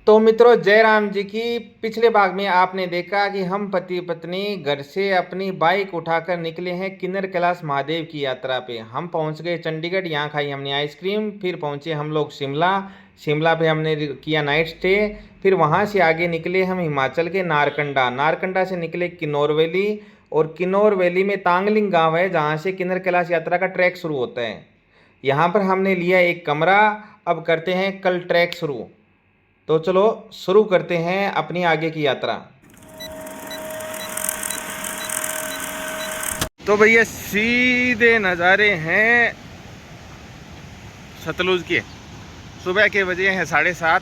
तो मित्रों, जय राम जी की। पिछले भाग में आपने देखा कि हम पति पत्नी घर से अपनी बाइक उठाकर निकले हैं किन्नर कैलाश महादेव की यात्रा पे। हम पहुंच गए चंडीगढ़, यहाँ खाई हमने आइसक्रीम। फिर पहुंचे हम लोग शिमला। शिमला पे हमने किया नाइट स्टे। फिर वहां से आगे निकले हम हिमाचल के नारकंडा। नारकंडा से निकले किन्नौर वैली, और किन्नौर वैली में तांगलिंग गाँव है जहाँ से किन्नर कैलाश यात्रा का ट्रैक शुरू होता है। यहाँ पर हमने लिया एक कमरा। अब करते हैं कल ट्रैक शुरू। तो चलो शुरू करते हैं अपनी आगे की यात्रा। तो भैया सीधे नज़ारे हैं सतलुज के। सुबह के बजे हैं 7:30,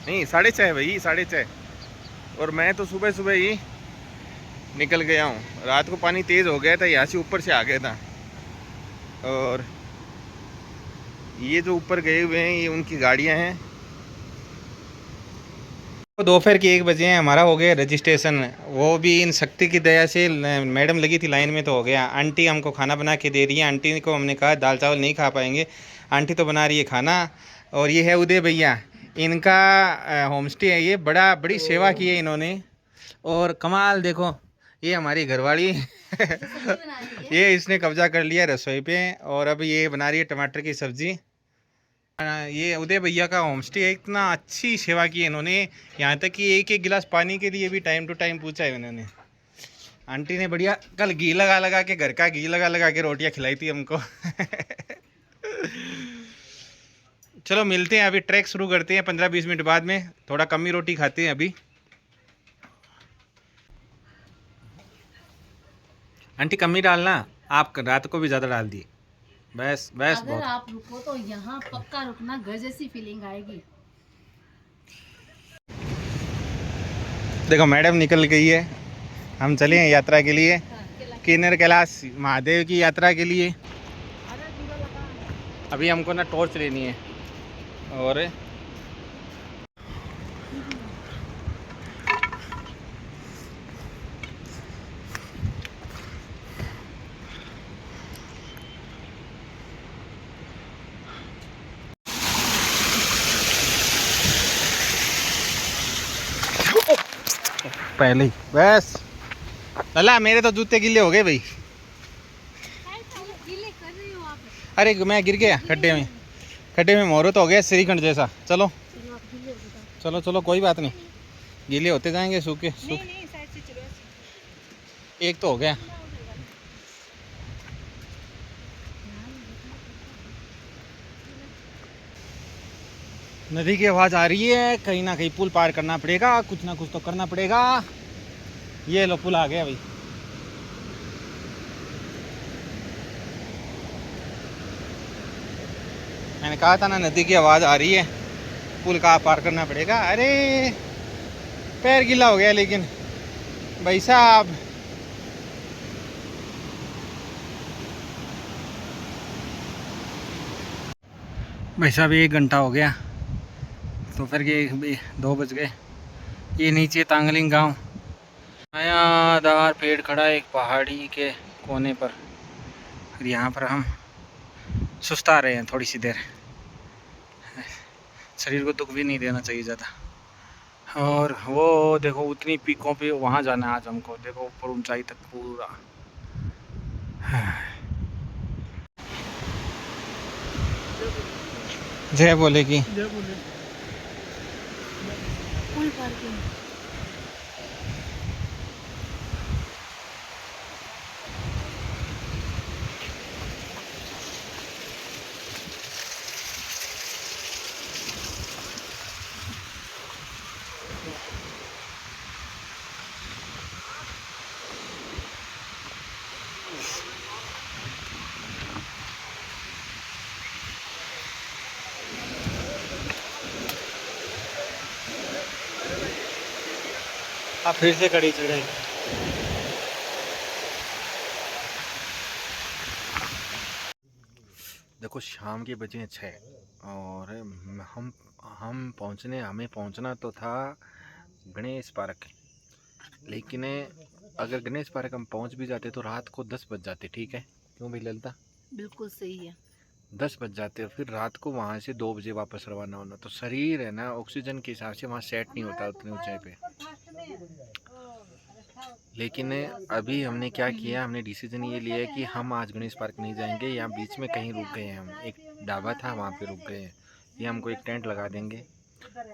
नहीं 6:30 भाई, 6:30। और मैं तो सुबह सुबह ही निकल गया हूँ। रात को पानी तेज़ हो गया था, यहाँ से ऊपर से आ गया था। और ये जो ऊपर गए हुए हैं ये उनकी गाड़ियाँ हैं। तो दोपहर के 1 बजे हैं, हमारा हो गया रजिस्ट्रेशन। वो भी इन शक्ति की दया से, मैडम लगी थी लाइन में तो हो गया। आंटी हमको खाना बना के दे रही है। आंटी को हमने कहा दाल चावल नहीं खा पाएंगे, आंटी तो बना रही है खाना। और ये है उदय भैया, इनका होम स्टे है ये। बड़ी सेवा की है इन्होंने। और कमाल देखो, ये हमारी घरवाली ये इसने कब्जा कर लिया रसोई पे, और अब ये बना रही है टमाटर की सब्जी। ये उदय भैया का होम स्टे है, इतना अच्छी सेवा की है इन्होंने। यहाँ तक कि एक एक गिलास पानी के लिए भी टाइम टू टाइम पूछा है इन्होंने। आंटी ने बढ़िया कल घी लगा लगा के, घर का घी लगा लगा के रोटियां खिलाई थी हमको चलो मिलते हैं, अभी ट्रैक शुरू करते हैं 15-20 मिनट बाद में। थोड़ा कम ही रोटी खाते हैं अभी। आंटी कम ही डालना, आप रात को भी ज़्यादा डाल दिए। बस बस अगर बहुत। आप रुको तो यहाँ पक्का रुकना, घर जैसी फीलिंग आएगी। देखो मैडम निकल गई है, हम चले हैं यात्रा के लिए, किन्नर कैलाश महादेव की यात्रा के लिए। अभी हमको ना टॉर्च लेनी है। और पहले ही बस लला, मेरे तो जूते गिले हो गए भाई। गीले कर रही हो आप? अरे मैं गिर गया खड्डे में। खड्डे में मोहरत हो गया श्रीखंड जैसा। चलो चलो आप गीले हो जाओ। चलो चलो, कोई बात नहीं, गीले होते जाएंगे, सूखे सूखे। नहीं साइड से चलो। एक तो हो गया। नदी की आवाज़ आ रही है, कहीं ना कहीं पुल पार करना पड़ेगा, कुछ ना कुछ तो करना पड़ेगा। ये लो पुल आ गया भाई। मैंने कहा था ना नदी की आवाज़ आ रही है, पुल का पार करना पड़ेगा। अरे पैर गीला हो गया लेकिन भाई साहब। भाई साहब 1 घंटा हो गया, दोपहर के 2 बज गए। ये नीचे तांगलिंग गांव, छायादार पेड़ खड़ा है एक पहाड़ी के कोने पर। फिर यहाँ पर हम सुस्ता रहे हैं थोड़ी सी देर। शरीर को दुख भी नहीं देना चाहिए ज़्यादा। और वो देखो उतनी पीकों पे वहाँ जाना है आज हमको। देखो ऊपर ऊंचाई तक पूरा। जय बोले की। पुल पार्किंग। अब फिर से कड़ी चढ़ाई। देखो शाम के बजे हैं 6, और हम हमें पहुंचना तो था गणेश पार्क। लेकिन अगर गणेश पार्क हम पहुंच भी जाते तो रात को 10 बज जाते। ठीक है, क्यों भाई ललिता? बिल्कुल सही है। 10 बज जाते हैं, फिर रात को वहाँ से 2 बजे वापस रवाना होना। तो शरीर है ना ऑक्सीजन के हिसाब से वहाँ सेट नहीं होता उतनी ऊंचाई पे। लेकिन अभी हमने क्या किया, हमने डिसीजन ये लिया है कि हम आज गणेश पार्क नहीं जाएंगे। यहाँ बीच में कहीं रुक गए हैं, हम एक ढाबा था वहाँ पे रुक गए हैं। ये हमको एक टेंट लगा देंगे।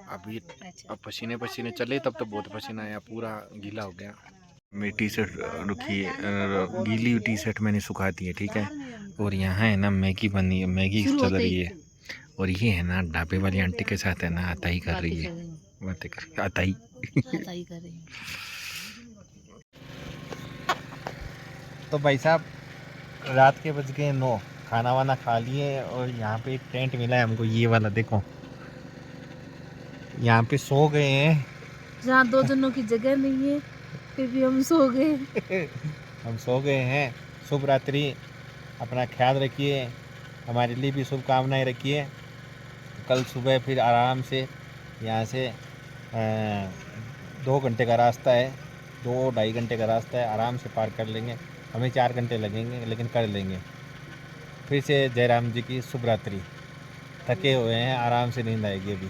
अभी अब पसीने पसीने चले, तब तो बहुत पसीना आया, पूरा गीला हो गया। मेरी टी शर्ट रुकी है, गीली टी शर्ट मैंने सुखा दी है, ठीक है। और यहाँ है ना मैगी बनी है, मैगी चल रही है। और ये है ना ढाबे वाली आंटी के साथ है ना अताई कर रही है, बातें कर अताई। तो भाई साहब रात के बज गए 9, खाना वाना खा लिए और यहाँ पे एक टेंट मिला है हमको, ये वाला देखो। यहाँ पे सो गए हैं। जहाँ 2 जनों की जगह नहीं है फिर भी हम सो गए। हम सो गए हैं। शुभ रात्रि, अपना ख्याल रखिए, हमारे लिए भी शुभकामनाएं रखिए। कल सुबह फिर आराम से यहाँ से 2 घंटे का रास्ता है, 2-2.5 घंटे का रास्ता है, आराम से पार कर लेंगे। हमें 4 घंटे लगेंगे लेकिन कर लेंगे। फिर से जयराम जी की शुभ रात्रि। थके हुए हैं, आराम से नींद आएगी अभी।